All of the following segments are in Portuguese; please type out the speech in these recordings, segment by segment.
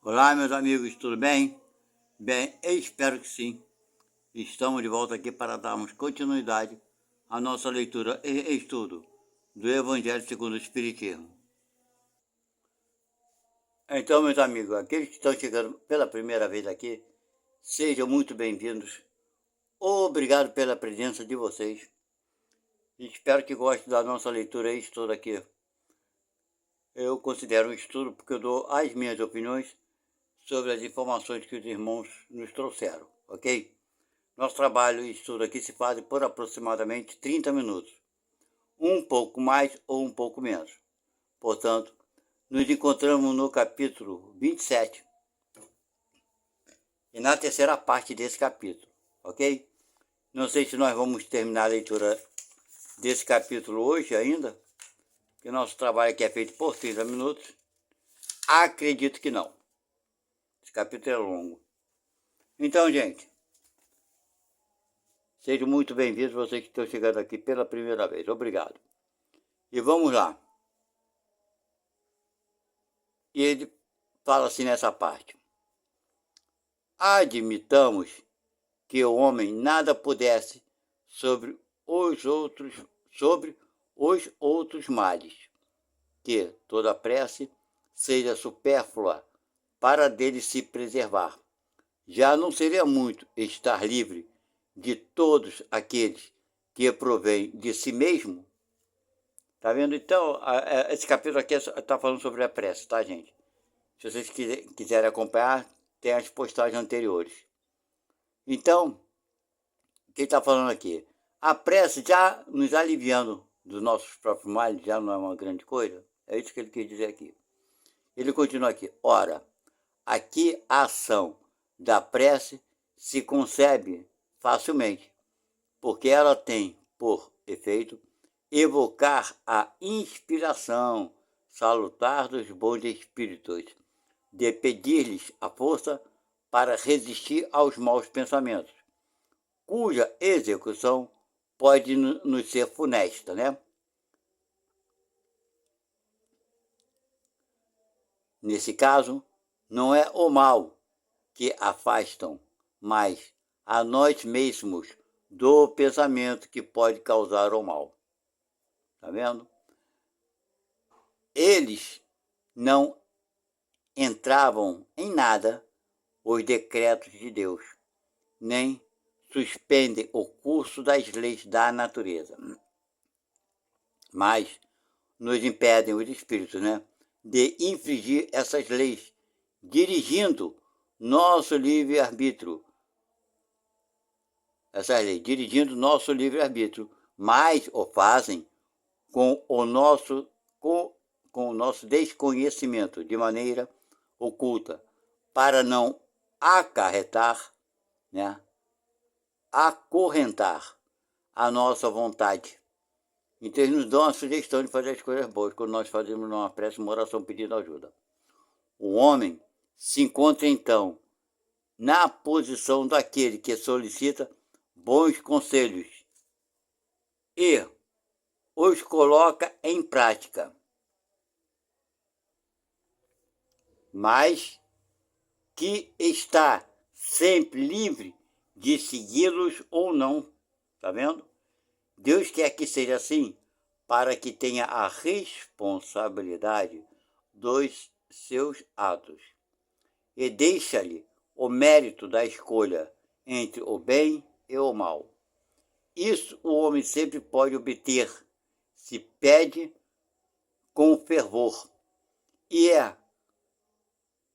Olá, meus amigos, tudo bem? Bem, eu espero que sim. Estamos de volta aqui para darmos continuidade à nossa leitura e estudo do Evangelho segundo o Espiritismo. Então, meus amigos, aqueles que estão chegando pela primeira vez aqui, sejam muito bem-vindos. Obrigado pela presença de vocês. Espero que gostem da nossa leitura e estudo aqui. Eu considero um estudo porque eu dou as minhas opiniões sobre as informações que os irmãos nos trouxeram, ok? Nosso trabalho e estudo aqui se faz por aproximadamente 30 minutos, um pouco mais ou um pouco menos. Portanto, nos encontramos no capítulo 27 e na terceira parte desse capítulo, ok? Não sei se nós vamos terminar a leitura desse capítulo hoje ainda, que nosso trabalho aqui é feito por 30 minutos. Acredito que não. Esse capítulo é longo. Então, gente, sejam muito bem-vindos vocês que estão chegando aqui pela primeira vez. Obrigado. E vamos lá. E ele fala assim nessa parte: admitamos que o homem nada pudesse sobre os outros males, que toda prece seja supérflua para dele se preservar. Já não seria muito estar livre de todos aqueles que provém de si mesmo? Tá vendo? Então, esse capítulo aqui está falando sobre a prece, tá, gente? Se vocês quiserem acompanhar, tem as postagens anteriores. Então, o que ele está falando aqui? A prece já nos aliviando dos nossos próprios males, já não é uma grande coisa? É isso que ele quis dizer aqui. Ele continua aqui. Ora, aqui a ação da prece se concebe facilmente, porque ela tem por efeito evocar a inspiração salutar dos bons espíritos, de pedir-lhes a força para resistir aos maus pensamentos, cuja execução pode nos ser funesta, né? Nesse caso, não é o mal que afastam, mas a nós mesmos do pensamento que pode causar o mal. Tá vendo? Eles não entravam em nada os decretos de Deus, nem suspendem o curso das leis da natureza, mas nos impedem os espíritos, né, de infringir essas leis, dirigindo nosso livre-arbítrio, mas o fazem com o nosso, com o nosso desconhecimento, de maneira oculta, para não acarretar, né, acorrentar a nossa vontade. Então eles nos dão a sugestão de fazer as coisas boas quando nós fazemos uma prece, uma oração pedindo ajuda. O homem se encontra então na posição daquele que solicita bons conselhos e os coloca em prática, mas que está sempre livre de segui-los ou não. Tá vendo? Deus quer que seja assim para que tenha a responsabilidade dos seus atos e deixa-lhe o mérito da escolha entre o bem e o mal. Isso o homem sempre pode obter se pede com fervor, e é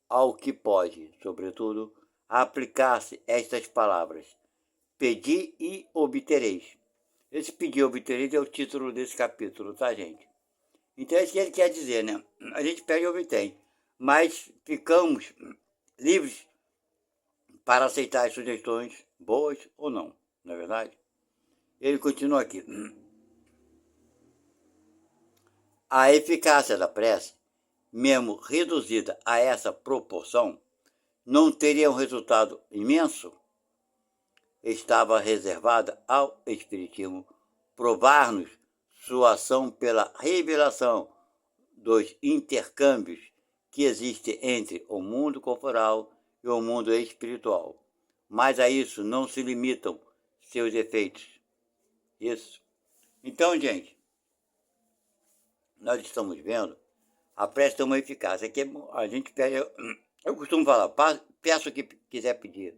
ao que pode, sobretudo, aplicar-se estas palavras: pedi e obtereis. Esse pedir e obtereis é o título desse capítulo, tá, gente? Então é isso que ele quer dizer, né? A gente pede e obtém, mas ficamos livres para aceitar as sugestões, boas ou não, não é verdade? Ele continua aqui. A eficácia da prece, mesmo reduzida a essa proporção, não teria um resultado imenso? Estava reservada ao Espiritismo provar-nos sua ação pela revelação dos intercâmbios que existe entre o mundo corporal e o mundo espiritual. Mas a isso não se limitam seus efeitos. Isso. Então, gente, nós estamos vendo a prece tem uma eficácia. Aqui a gente pede, eu costumo falar, peça o que quiser pedir,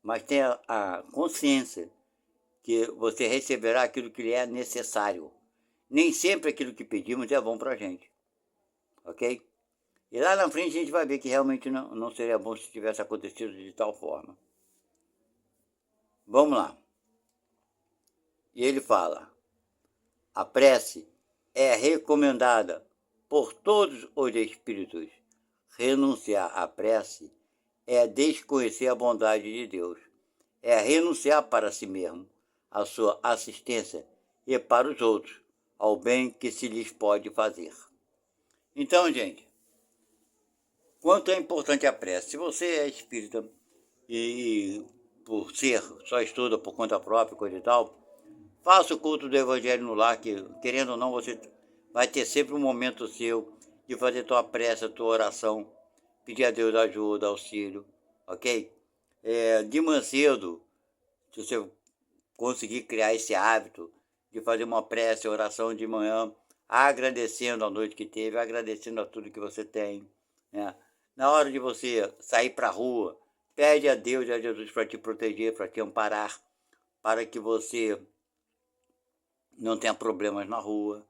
mas tenha a consciência que você receberá aquilo que lhe é necessário. Nem sempre aquilo que pedimos é bom para a gente, ok? E lá na frente a gente vai ver que realmente não seria bom se tivesse acontecido de tal forma. Vamos lá. E ele fala, a prece é recomendada por todos os espíritos. Renunciar à prece é desconhecer a bondade de Deus. É renunciar para si mesmo, a sua assistência e para os outros, ao bem que se lhes pode fazer. Então, gente, quanto é importante a prece? Se você é espírita e por ser, só estuda por conta própria, coisa e tal, faça o culto do Evangelho no lar, que querendo ou não, você vai ter sempre um momento seu de fazer tua prece, tua oração, pedir a Deus ajuda, auxílio, ok? De manhã cedo, se você conseguir criar esse hábito de fazer uma prece, oração de manhã, agradecendo a noite que teve, agradecendo a tudo que você tem, né? Na hora de você sair para a rua, pede a Deus e a Jesus para te proteger, para te amparar, para que você não tenha problemas na rua.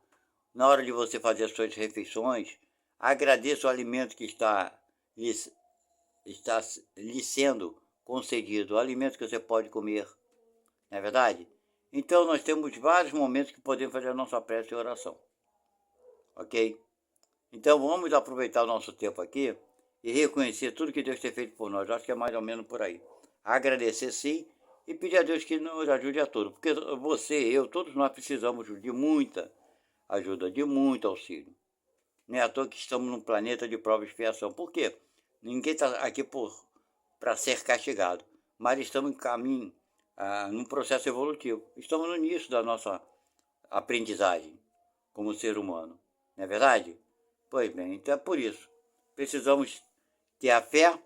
Na hora de você fazer as suas refeições, agradeça o alimento que está lhe sendo concedido, o alimento que você pode comer, não é verdade? Então nós temos vários momentos que podemos fazer a nossa prece e oração, ok? Então vamos aproveitar o nosso tempo aqui e reconhecer tudo que Deus tem feito por nós. Acho que é mais ou menos por aí. Agradecer sim e pedir a Deus que nos ajude a todos, porque você, eu, todos nós precisamos de muita ajuda, de muito auxílio. Não é à toa que estamos num planeta de prova e expiação. Por quê? Ninguém está aqui para ser castigado, mas estamos em caminho, num processo evolutivo. Estamos no início da nossa aprendizagem como ser humano. Não é verdade? Pois bem, então é por isso. Precisamos ter a fé,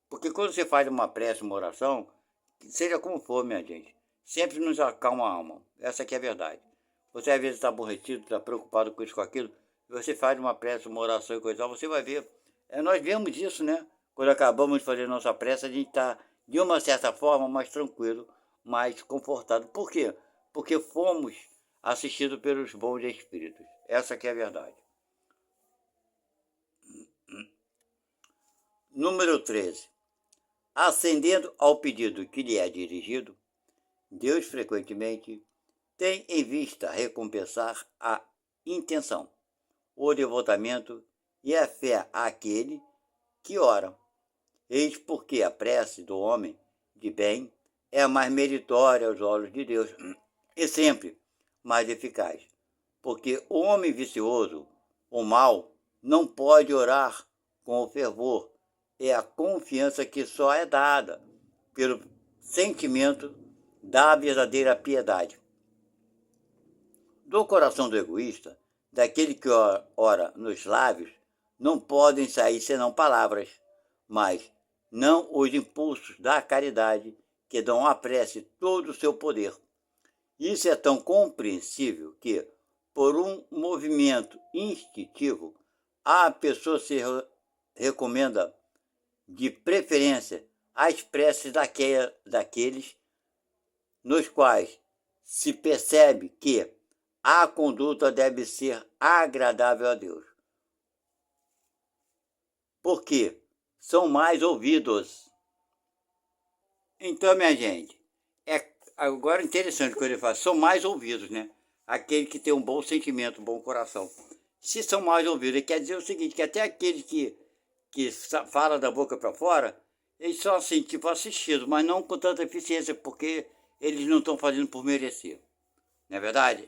porque quando você faz uma prece, uma oração, seja como for, minha gente, sempre nos acalma a alma. Essa aqui é a verdade. Você às vezes está aborrecido, está preocupado com isso, com aquilo, você faz uma prece, uma oração e coisa, você vai ver. Nós vemos isso, né? Quando acabamos de fazer nossa prece, a gente está, de uma certa forma, mais tranquilo, mais confortado. Por quê? Porque fomos assistidos pelos bons espíritos. Essa aqui é a verdade. Número 13. Ascendendo ao pedido que lhe é dirigido, Deus frequentemente tem em vista recompensar a intenção, o devotamento e a fé àquele que ora. Eis porque a prece do homem de bem é a mais meritória aos olhos de Deus e sempre mais eficaz, porque o homem vicioso, o mal, não pode orar com o fervor e a confiança que só é dada pelo sentimento da verdadeira piedade. Do coração do egoísta, daquele que ora nos lábios, não podem sair senão palavras, mas não os impulsos da caridade que dão à prece todo o seu poder. Isso é tão compreensível que, por um movimento instintivo, a pessoa se recomenda, de preferência, as preces daqueles nos quais se percebe que a conduta deve ser agradável a Deus. Porque são mais ouvidos. Então, minha gente, agora interessante quando ele fala, são mais ouvidos, né? Aquele que tem um bom sentimento, um bom coração. Se são mais ouvidos, ele quer dizer o seguinte, que até aqueles que fala da boca para fora, eles são assim, tipo assistidos, mas não com tanta eficiência, porque eles não estão fazendo por merecer. Não é verdade?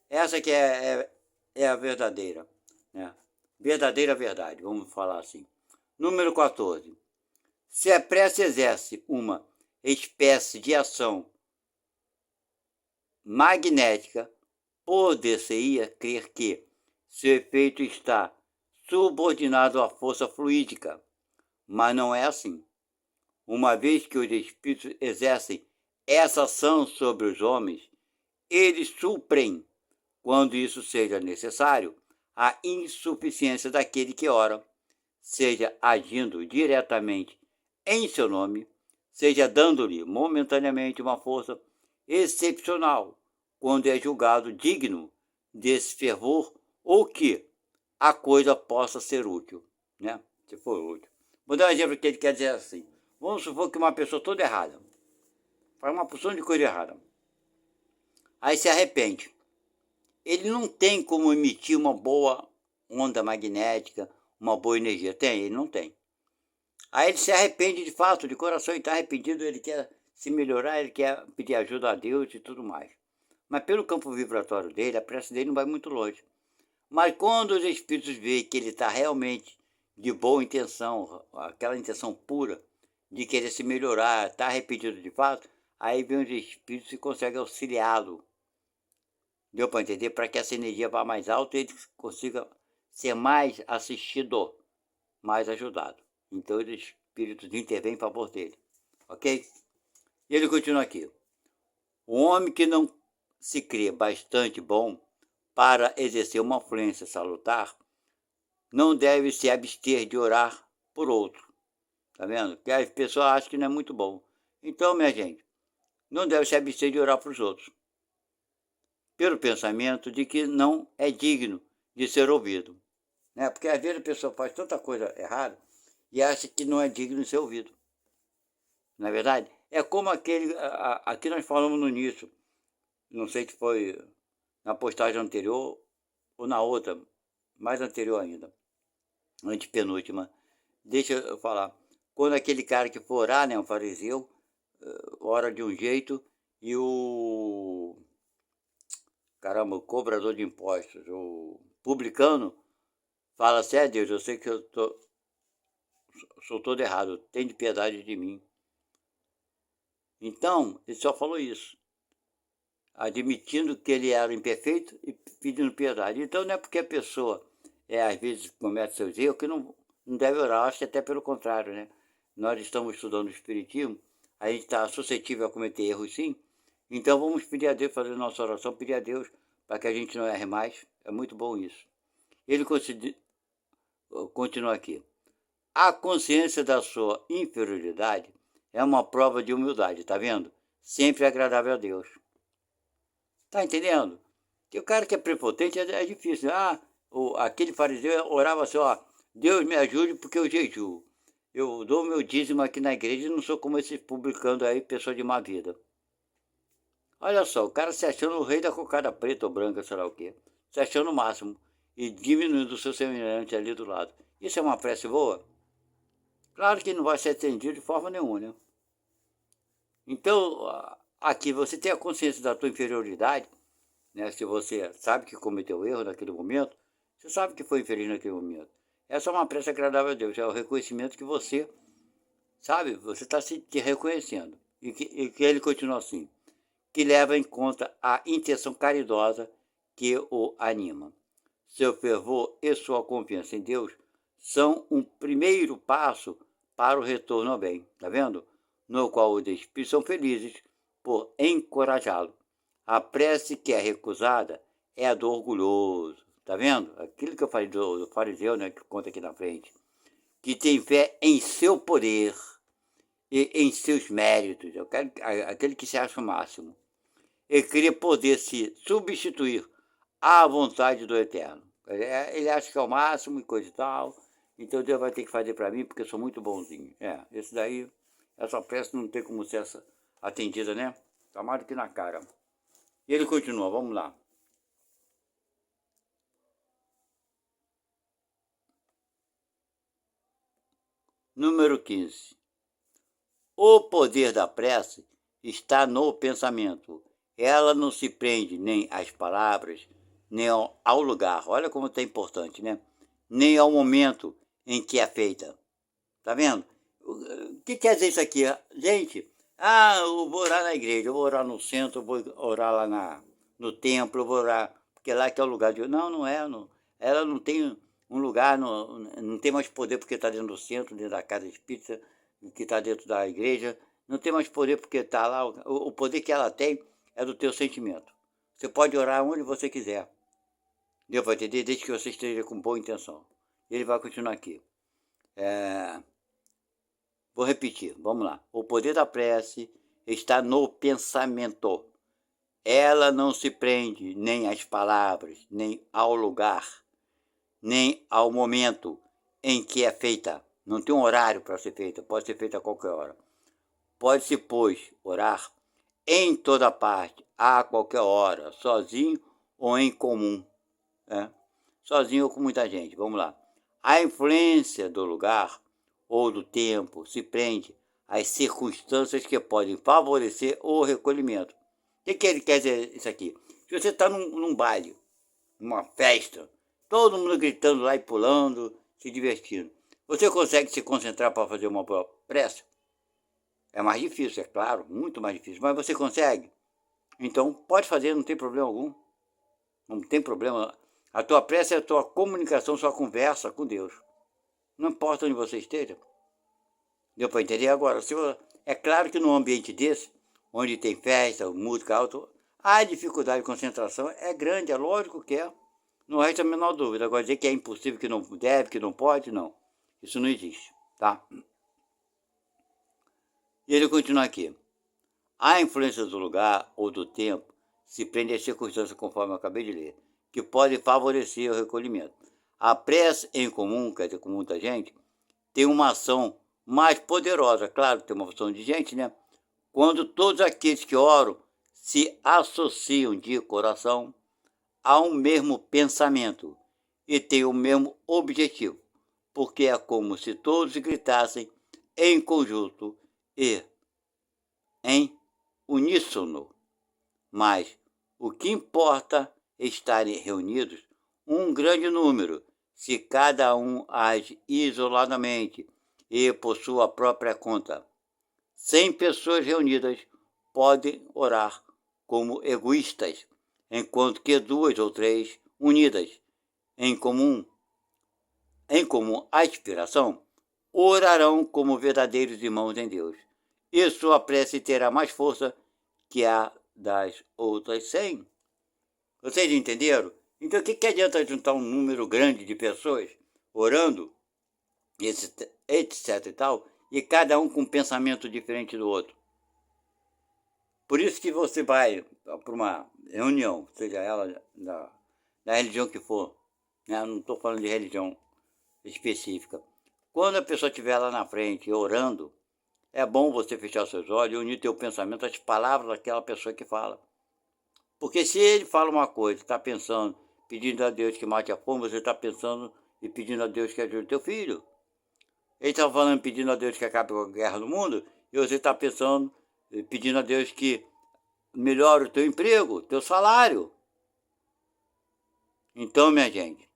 Essa que é a verdadeira, né? Verdadeira verdade, vamos falar assim. Número 14. Se a prece exerce uma espécie de ação magnética, poder-se-ia crer que seu efeito está subordinado à força fluídica, mas não é assim. Uma vez que os espíritos exercem essa ação sobre os homens, eles suprem, quando isso seja necessário, a insuficiência daquele que ora, seja agindo diretamente em seu nome, seja dando-lhe momentaneamente uma força excepcional, quando é julgado digno desse fervor ou que a coisa possa ser útil, né? Se for útil. Vou dar um exemplo que ele quer dizer assim. Vamos supor que uma pessoa toda errada, faz uma porção de coisa errada, aí se arrepende. Ele não tem como emitir uma boa onda magnética, uma boa energia. Tem? Ele não tem. Aí ele se arrepende de fato, de coração, e está arrependido, ele quer se melhorar, ele quer pedir ajuda a Deus e tudo mais. Mas pelo campo vibratório dele, a prece dele não vai muito longe. Mas quando os espíritos veem que ele está realmente de boa intenção, aquela intenção pura de querer se melhorar, está arrependido de fato, aí vem os espíritos e conseguem auxiliá-lo. Deu para entender? Para que essa energia vá mais alta e ele consiga ser mais assistido, mais ajudado. Então os espíritos intervêm em favor dele. Ok? E ele continua aqui. O homem que não se crê bastante bom para exercer uma influência salutar, não deve se abster de orar por outro. Tá vendo? Porque as pessoas acham que não é muito bom. Então, minha gente, não deve se abster de orar para os outros, pelo pensamento de que não é digno de ser ouvido. Né? Porque às vezes a pessoa faz tanta coisa errada e acha que não é digno de ser ouvido. Na verdade, é como aquele. Aqui nós falamos no início, não sei se foi na postagem anterior ou na outra, mais anterior ainda, antepenúltima. Deixa eu falar. Quando aquele cara que for orar, né, um fariseu, ora de um jeito e o cobrador de impostos, o publicano, fala assim: Deus, eu sei que eu sou todo errado, tem de piedade de mim. Então, ele só falou isso, admitindo que ele era imperfeito e pedindo piedade. Então, não é porque a pessoa, às vezes, comete seus erros que não deve orar, acho que até pelo contrário, né? Nós estamos estudando o Espiritismo, a gente está suscetível a cometer erros sim, então vamos pedir a Deus, fazer nossa oração, pedir a Deus para que a gente não erre mais, é muito bom isso. Ele continua aqui. A consciência da sua inferioridade é uma prova de humildade, tá vendo? Sempre agradável a Deus. Tá entendendo? Que o cara que é prepotente é difícil. Aquele fariseu orava assim, Deus me ajude porque eu jejuo. Eu dou meu dízimo aqui na igreja e não sou como esses publicando aí, pessoa de má vida. Olha só, o cara se achando o rei da cocada preta ou branca, sei lá o quê. Se achando o máximo. E diminuindo o seu semelhante ali do lado. Isso é uma prece boa? Claro que não vai ser atendido de forma nenhuma, né? Então, aqui você tem a consciência da tua inferioridade, né? Se você sabe que cometeu erro naquele momento, você sabe que foi infeliz naquele momento. Essa é uma prece agradável a Deus, é o reconhecimento que você, sabe, você está se reconhecendo. E que ele continua assim, que leva em conta a intenção caridosa que o anima. Seu fervor e sua confiança em Deus são um primeiro passo para o retorno ao bem, tá vendo? No qual os espíritos são felizes por encorajá-lo. A prece que é recusada é a do orgulhoso, tá vendo? Aquilo que eu falei do fariseu, né, que conta aqui na frente, que tem fé em seu poder e em seus méritos, aquele que se acha o máximo, e queria poder se substituir à vontade do Eterno. Ele acha que é o máximo e coisa e tal, então Deus vai ter que fazer para mim porque eu sou muito bonzinho. Esse daí, essa prece não tem como ser atendida, né? Tá mais do que na cara. E ele continua, vamos lá. Número 15. O poder da prece está no pensamento. Ela não se prende nem às palavras, nem ao lugar. Olha como é importante, né? Nem ao momento em que é feita. Tá vendo? O que quer dizer isso aqui? Gente, eu vou orar na igreja, eu vou orar no centro, eu vou orar lá no templo, eu vou orar, porque lá que é o lugar de... Não é. Não. Ela não tem um lugar, não tem mais poder porque está dentro do centro, dentro da casa espírita, que está dentro da igreja, não tem mais poder porque está lá, o poder que ela tem é do teu sentimento. Você pode orar onde você quiser, deu para entender? Desde que você esteja com boa intenção. Ele vai continuar aqui. Vou repetir, vamos lá. O poder da prece está no pensamento. Ela não se prende nem às palavras, nem ao lugar, nem ao momento em que é feita. Não tem um horário para ser feita, pode ser feita a qualquer hora. Pode-se, pois, orar em toda parte, a qualquer hora, sozinho ou em comum. Sozinho ou com muita gente, vamos lá. A influência do lugar ou do tempo se prende às circunstâncias que podem favorecer o recolhimento. O que ele quer dizer isso aqui? Se você está num baile, numa festa, todo mundo gritando lá e pulando, se divertindo, você consegue se concentrar para fazer uma boa prece? É mais difícil, é claro, muito mais difícil, mas você consegue? Então pode fazer, não tem problema algum. Não tem problema. A tua prece é a tua comunicação, sua conversa com Deus. Não importa onde você esteja. Deu para entender agora? É claro que num ambiente desse, onde tem festa, música alta, a dificuldade de concentração é grande, é lógico que é. Não resta a menor dúvida. Agora dizer que é impossível, que não deve, que não pode, não. Isso não existe, tá? E ele continua aqui. A influência do lugar ou do tempo se prende às circunstâncias, conforme eu acabei de ler, que pode favorecer o recolhimento. A prece em comum, quer dizer, com muita gente, tem uma ação mais poderosa. Claro, tem uma ação de gente, né? Quando todos aqueles que oram se associam de coração a um mesmo pensamento e têm o mesmo objetivo, porque é como se todos gritassem em conjunto e em uníssono. Mas o que importa é estarem reunidos um grande número, se cada um age isoladamente e por sua própria conta. 100 pessoas reunidas podem orar como egoístas, enquanto que 2 ou 3 unidas em comum aspiração, orarão como verdadeiros irmãos em Deus. E sua prece terá mais força que a das outras 100. Vocês entenderam? Então o que adianta juntar um número grande de pessoas orando, etc e tal, e cada um com um pensamento diferente do outro? Por isso que você vai para uma reunião, seja ela da religião que for, né? Não estou falando de religião específica. Quando a pessoa estiver lá na frente orando, é bom você fechar seus olhos e unir teu pensamento às palavras daquela pessoa que fala. Porque se ele fala uma coisa, está pensando, pedindo a Deus que mate a fome, você está pensando e pedindo a Deus que ajude teu filho. Ele está falando, pedindo a Deus que acabe com a guerra no mundo, e você está pensando, pedindo a Deus que melhore o teu emprego, teu salário. Então, minha gente,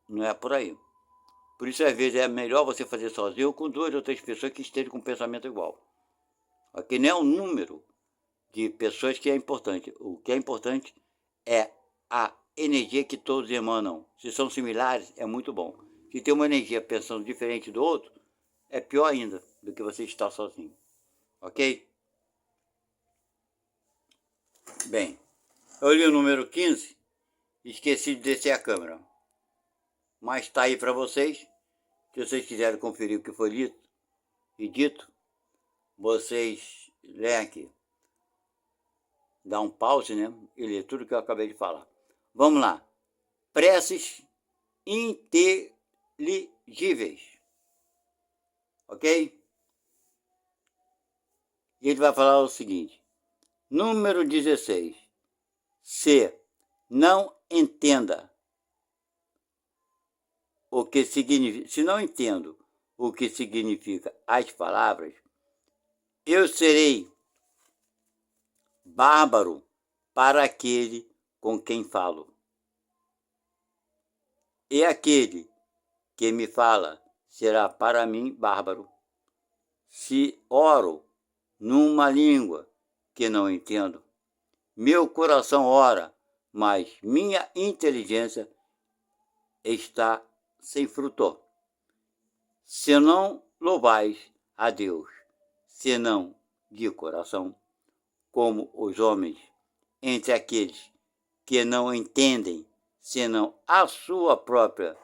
não é por aí. Por isso, às vezes, é melhor você fazer sozinho ou com 2 ou 3 pessoas que estejam com um pensamento igual. Aqui não é o número de pessoas que é importante. O que é importante é a energia que todos emanam. Se são similares, é muito bom. Se tem uma energia pensando diferente do outro, é pior ainda do que você estar sozinho. Ok? Bem, eu li o número 15 e esqueci de descer a câmera. Mas está aí para vocês. Se vocês quiserem conferir o que foi dito e dito, vocês leem aqui. Dá um pause, né? E lê tudo que eu acabei de falar. Vamos lá. Preces inteligíveis. Ok? E ele vai falar o seguinte. Número 16. Se não entenda o que significa, se não entendo o que significa as palavras, eu serei bárbaro para aquele com quem falo. E aquele que me fala será para mim bárbaro. Se oro numa língua que não entendo, meu coração ora, mas minha inteligência está sem fruto. Se não louvais a Deus, senão de coração, como os homens, entre aqueles que não entendem, senão a sua própria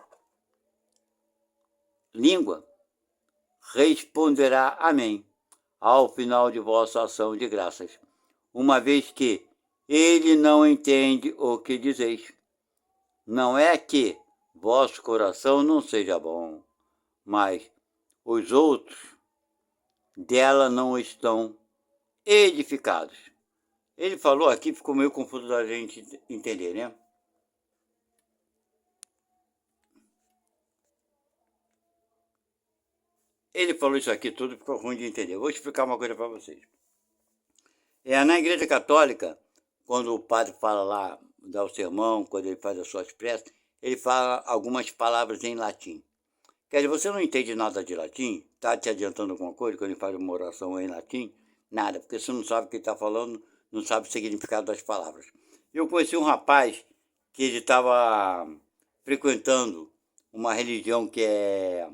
língua, responderá amém ao final de vossa ação de graças, uma vez que ele não entende o que dizeis. Não é que vosso coração não seja bom, mas os outros dela não estão edificados. Ele falou aqui, ficou meio confuso da gente entender, né? Ele falou isso aqui tudo, ficou ruim de entender. Eu vou explicar uma coisa para vocês. Na Igreja Católica, quando o padre fala lá, dá o sermão, quando ele faz as suas preces, ele fala algumas palavras em latim. Quer dizer, você não entende nada de latim, está te adiantando alguma coisa quando ele faz uma oração em latim? Nada, porque você não sabe o que ele está falando, não sabe o significado das palavras. Eu conheci um rapaz que ele estava frequentando uma religião que é,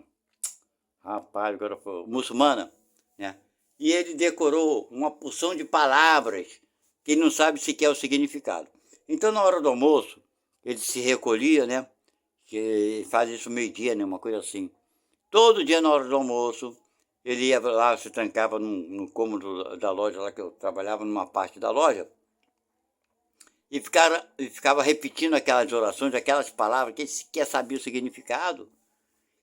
rapaz, agora foi, muçulmana, né? E ele decorou uma porção de palavras que ele não sabe sequer o significado. Então, na hora do almoço, ele se recolhia, né? Que faz isso meio-dia, né? Uma coisa assim. Todo dia, na hora do almoço, ele ia lá, se trancava no cômodo da loja, lá que eu trabalhava, numa parte da loja, e ficava repetindo aquelas orações, aquelas palavras que ele sequer sabia o significado.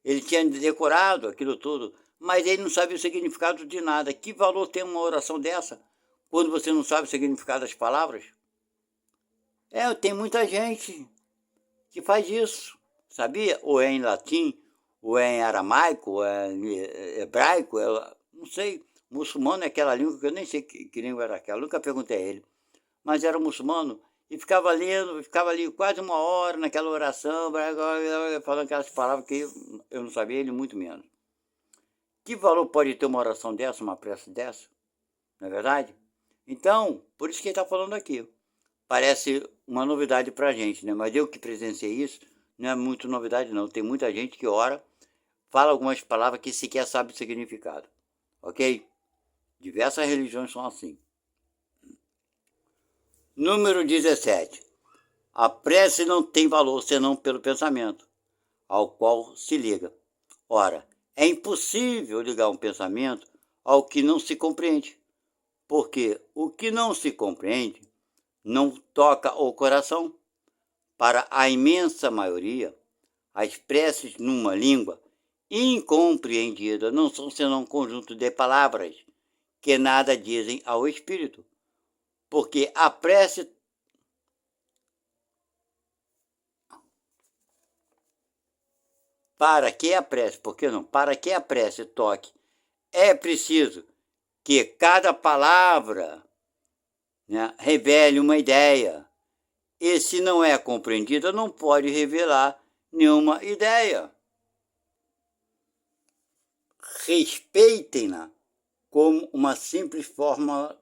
Ele tinha decorado aquilo tudo, mas ele não sabia o significado de nada. Que valor tem uma oração dessa, quando você não sabe o significado das palavras? Tem muita gente que faz isso, sabia? Ou é em latim, ou é em aramaico, ou é em hebraico, não sei. Muçulmano é aquela língua que eu nem sei que língua era aquela, nunca perguntei a ele. Mas era muçulmano e ficava lendo, ficava ali quase uma hora naquela oração, falando aquelas palavras que eu não sabia, ele muito menos. Que valor pode ter uma oração dessa, uma prece dessa? Não é verdade? Então, por isso que ele está falando aqui. Parece uma novidade para a gente, né? Mas eu que presenciei isso, não é muito novidade não. Tem muita gente que ora, fala algumas palavras que sequer sabe o significado. Ok? Diversas religiões são assim. Número 17. A prece não tem valor senão pelo pensamento, ao qual se liga. Ora, é impossível ligar um pensamento ao que não se compreende, porque o que não se compreende não toca o coração. Para a imensa maioria, as preces numa língua incompreendida não são senão um conjunto de palavras que nada dizem ao espírito, porque a prece para que a prece, por que não? Para que a prece toque, é preciso que cada palavra, né, revele uma ideia. E se não é compreendida, não pode revelar nenhuma ideia. Respeitem-na como uma simples fórmula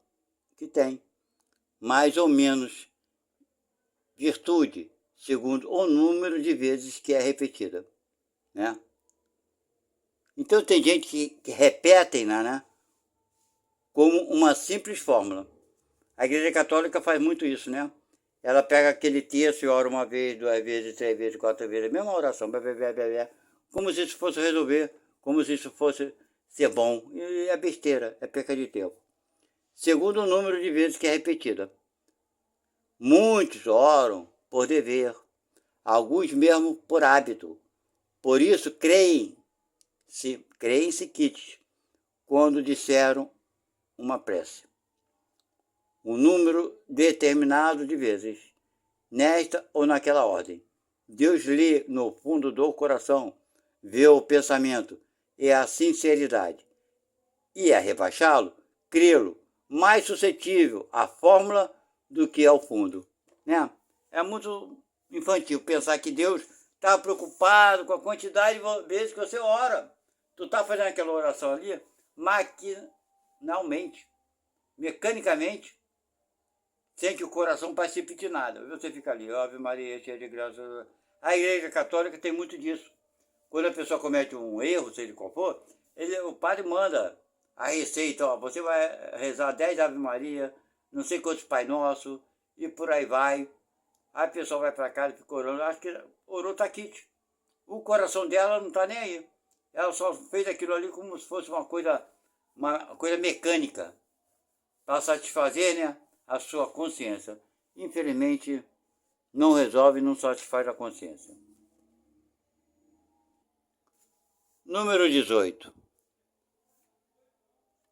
que tem, mais ou menos virtude, segundo o número de vezes que é repetida, né? Então tem gente que repetem-na, né, como uma simples fórmula. A Igreja Católica faz muito isso, né? Ela pega aquele texto e ora uma vez, 2 vezes, 3 vezes, 4 vezes, a mesma oração, como se isso fosse resolver, como se isso fosse ser bom. E é besteira, é perca de tempo. Segundo o número de vezes que é repetida. Muitos oram por dever, alguns mesmo por hábito. Por isso creem-se quites quando disseram uma prece. Um número determinado de vezes, nesta ou naquela ordem. Deus lê no fundo do coração, vê o pensamento e a sinceridade, e a rebaixá-lo, crê-lo, mais suscetível à fórmula do que ao fundo. Né? É muito infantil pensar que Deus está preocupado com a quantidade de vezes que você ora. Tu está fazendo aquela oração ali maquinalmente, mecanicamente, sem que o coração participe de nada. Você fica ali, Ave Maria, cheia de graça. A Igreja Católica tem muito disso. Quando a pessoa comete um erro, seja qual for, o padre manda a receita, ó, você vai rezar 10 Ave Maria, não sei quantos Pai Nosso, e por aí vai. Aí a pessoa vai para casa e fica orando, acho que orou tá quite. O coração dela não está nem aí. Ela só fez aquilo ali como se fosse uma coisa mecânica, para satisfazer, né, a sua consciência. Infelizmente, não resolve e não satisfaz a consciência. Número 18.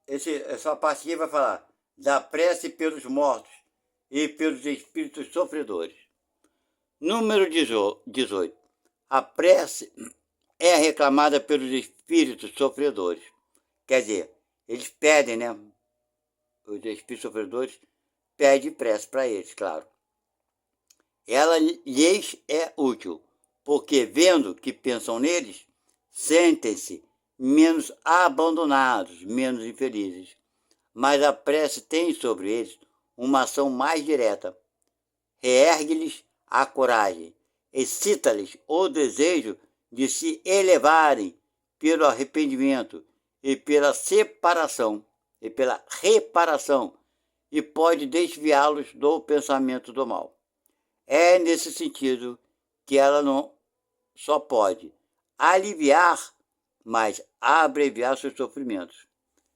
Essa parte aqui vai falar da prece pelos mortos e pelos espíritos sofredores. Número 18. A prece é reclamada pelos espíritos sofredores. Quer dizer, eles pedem, né? Os espíritos sofredores pedem prece para eles, claro. Ela lhes é útil, porque vendo que pensam neles, sentem-se menos abandonados, menos infelizes. Mas a prece tem sobre eles uma ação mais direta. Reergue-lhes a coragem, excita-lhes o desejo de se elevarem pelo arrependimento e pela separação e pela reparação, e pode desviá-los do pensamento do mal. É nesse sentido que ela não só pode aliviar, mas abreviar seus sofrimentos.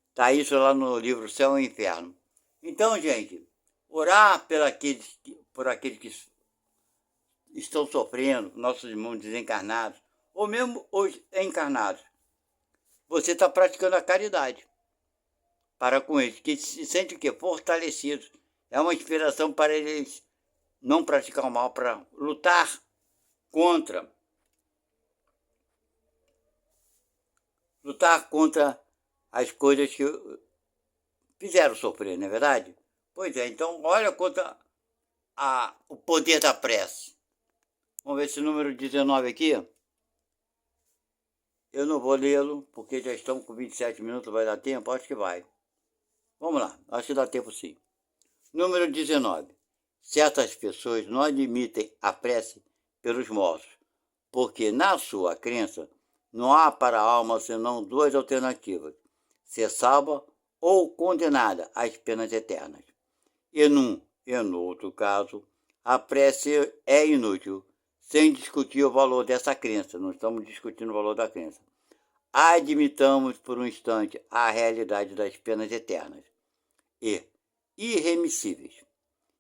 Está isso lá no livro Céu e Inferno. Então, gente, orar por aqueles que estão sofrendo, nossos irmãos desencarnados, ou mesmo os encarnados. Você está praticando a caridade para com eles, que se sentem o quê? Fortalecidos. É uma inspiração para eles não praticar o mal, para lutar contra as coisas que fizeram sofrer, não é verdade? Pois é, então olha quanto o poder da prece. Vamos ver esse número 19 aqui. Eu não vou lê-lo, porque já estamos com 27 minutos, vai dar tempo? Acho que vai. Vamos lá, acho que dá tempo sim. Número 19. Certas pessoas não admitem a prece pelos mortos, porque na sua crença não há para a alma senão duas alternativas: ser salva ou condenada às penas eternas. E num e no outro caso, a prece é inútil, sem discutir o valor dessa crença. Não estamos discutindo o valor da crença. Admitamos por um instante a realidade das penas eternas e irremissíveis,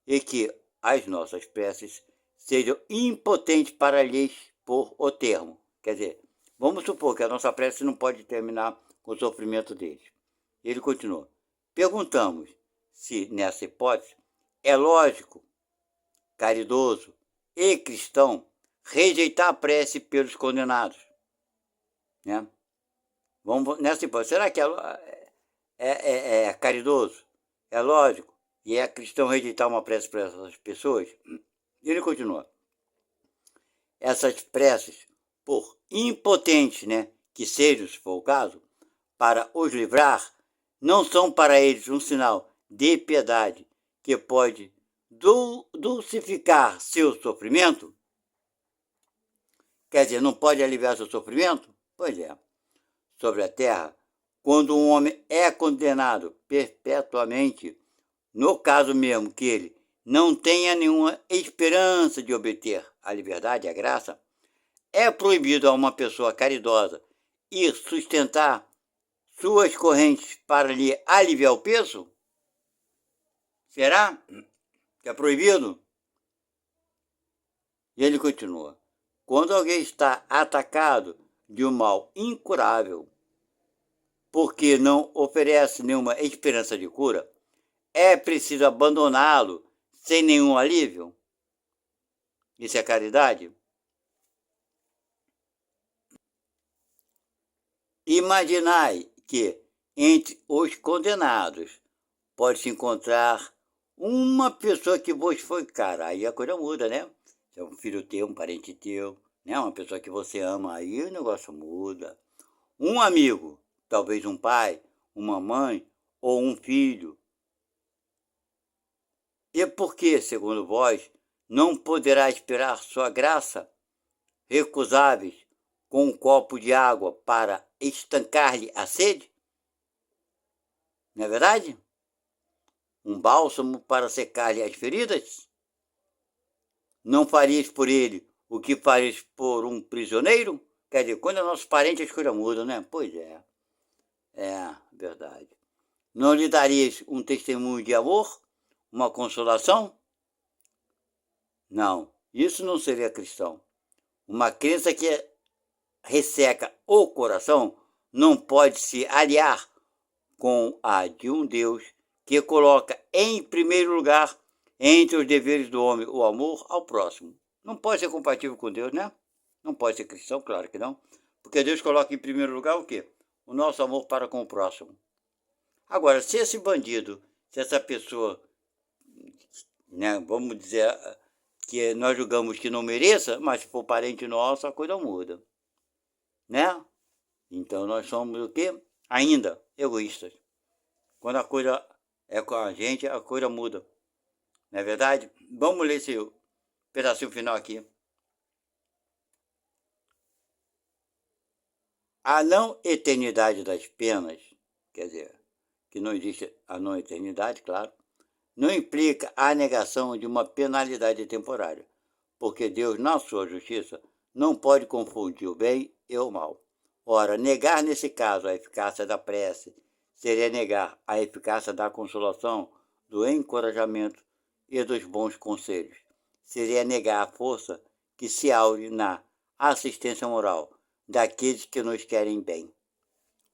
e que as nossas preces sejam impotentes para lhes pôr o termo. Quer dizer, vamos supor que a nossa prece não pode terminar com o sofrimento deles. Ele continua. Perguntamos se, nessa hipótese, é lógico, caridoso e cristão rejeitar a prece pelos condenados. Né? Vamos nessa hipótese. Será que é caridoso? É lógico? E é cristão rejeitar uma prece para essas pessoas? E ele continua. Essas preces, por impotentes, né, que sejam, se for o caso, para os livrar, não são para eles um sinal de piedade que pode dulcificar seu sofrimento? Quer dizer, não pode aliviar seu sofrimento? Pois é. Sobre a terra, quando um homem é condenado perpetuamente, no caso mesmo que ele não tenha nenhuma esperança de obter a liberdade, a graça, é proibido a uma pessoa caridosa ir sustentar suas correntes para lhe aliviar o peso? Será que é proibido? E ele continua. Quando alguém está atacado de um mal incurável, porque não oferece nenhuma esperança de cura, é preciso abandoná-lo sem nenhum alívio? Isso é caridade? Imaginai que entre os condenados pode-se encontrar uma pessoa que vos foi cara. Aí a coisa muda, né? Se é um filho teu, um parente teu, né? Uma pessoa que você ama, aí o negócio muda. Um amigo, talvez um pai, uma mãe ou um filho. E por que, segundo vós, não poderá esperar sua graça? recusáveis com um copo de água para estancar-lhe a sede? Não é verdade? Um bálsamo para secar-lhe as feridas? Não farias por ele o que farias por um prisioneiro? Quer dizer, quando é nosso parente, as coisas mudam, né? Pois é. É, verdade. Não lhe darias um testemunho de amor? Uma consolação? Não, isso não seria cristão. Uma crença que resseca o coração não pode se aliar com a de um Deus que coloca em primeiro lugar, entre os deveres do homem, o amor ao próximo. Não pode ser compatível com Deus, né? Não pode ser cristão, claro que não. Porque Deus coloca em primeiro lugar o quê? O nosso amor para com o próximo. Agora, se esse bandido, se essa pessoa, né, vamos dizer que nós julgamos que não mereça, mas se for parente nosso, a coisa muda, né? Então nós somos o quê? Ainda egoístas. Quando a coisa é com a gente muda. Não é verdade? Vamos ler esse pedacinho final aqui. A não eternidade das penas, quer dizer, que não existe a não eternidade, claro, não implica a negação de uma penalidade temporária, porque Deus, na sua justiça, não pode confundir o bem e o mal. Ora, negar nesse caso a eficácia da prece seria negar a eficácia da consolação, do encorajamento e dos bons conselhos. Seria negar a força que se aure na assistência moral daqueles que nos querem bem.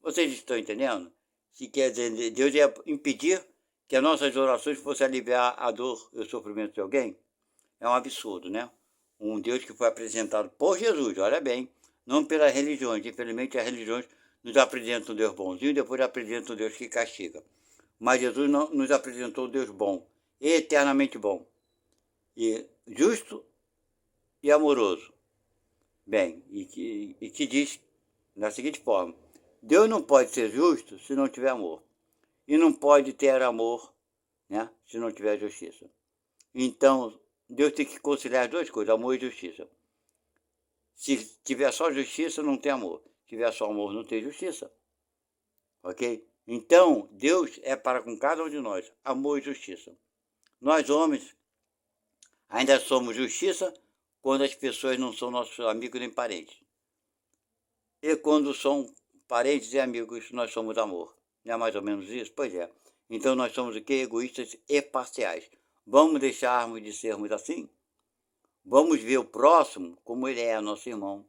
Vocês estão entendendo? Se quer dizer, Deus ia impedir que as nossas orações fossem aliviar a dor e o sofrimento de alguém? É um absurdo, né? Um Deus que foi apresentado por Jesus, olha bem, não pelas religiões. Infelizmente, as religiões nos apresentam um Deus bonzinho e depois apresentam um Deus que castiga. Mas Jesus não, nos apresentou um Deus bom, eternamente bom, e justo e amoroso. Bem, e que diz da seguinte forma: Deus não pode ser justo se não tiver amor. E não pode ter amor, né, se não tiver justiça. Então, Deus tem que conciliar as duas coisas, amor e justiça. Se tiver só justiça, não tem amor. Se tiver só amor, não tem justiça. Ok? Então, Deus é para com cada um de nós, amor e justiça. Nós, homens, ainda somos justiça quando as pessoas não são nossos amigos nem parentes. E quando são parentes e amigos, nós somos amor. Não é mais ou menos isso? Pois é. Então nós somos o quê? Egoístas e parciais. Vamos deixarmos de sermos assim? Vamos ver o próximo como ele é, nosso irmão.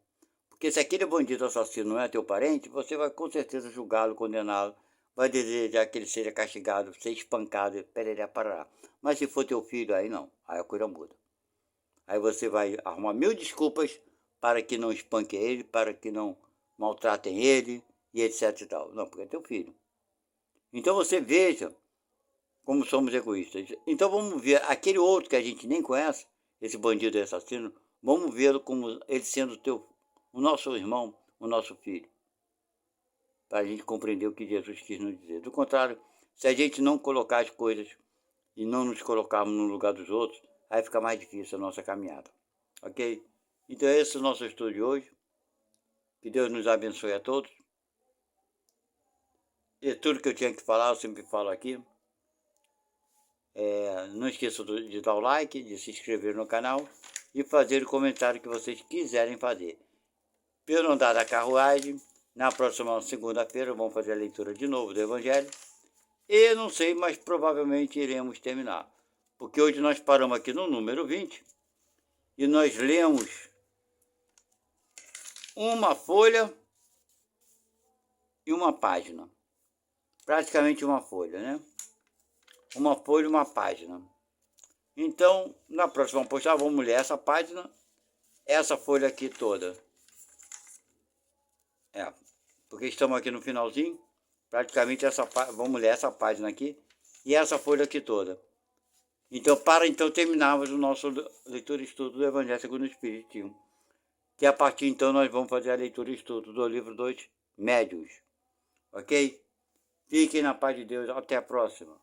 Porque se aquele bandido assassino não é teu parente, você vai com certeza julgá-lo, condená-lo, vai desejar que ele seja castigado, ser espancado, pereré, parará. Mas se for teu filho, aí não, aí a coisa muda. Aí você vai arrumar 1000 desculpas para que não espanque ele, para que não maltratem ele, e etc e tal. Não, porque é teu filho. Então você veja como somos egoístas. Então vamos ver aquele outro que a gente nem conhece, esse bandido assassino, vamos vê-lo como ele sendo o nosso irmão, o nosso filho. Para a gente compreender o que Jesus quis nos dizer. Do contrário, se a gente não colocar as coisas e não nos colocarmos no lugar dos outros, aí fica mais difícil a nossa caminhada. Ok? Então esse é o nosso estudo de hoje. Que Deus nos abençoe a todos. E tudo que eu tinha que falar, eu sempre falo aqui. Não esqueça de dar o like, de se inscrever no canal e fazer o comentário que vocês quiserem fazer. Pelo andar da carruagem, na próxima segunda-feira vamos fazer a leitura de novo do Evangelho. E não sei, mas provavelmente iremos terminar. Porque hoje nós paramos aqui no número 20 e nós lemos uma folha e uma página. Praticamente uma folha, né? Uma folha e uma página. Então, na próxima postagem, vamos ler essa página, essa folha aqui toda. Porque estamos aqui no finalzinho, praticamente vamos ler essa página aqui e essa folha aqui toda. Então, terminarmos o nosso leitura e estudo do Evangelho segundo o Espiritismo. Que a partir então nós vamos fazer a leitura e estudo do livro dos Médiuns. Ok? Fiquem na paz de Deus. Até a próxima.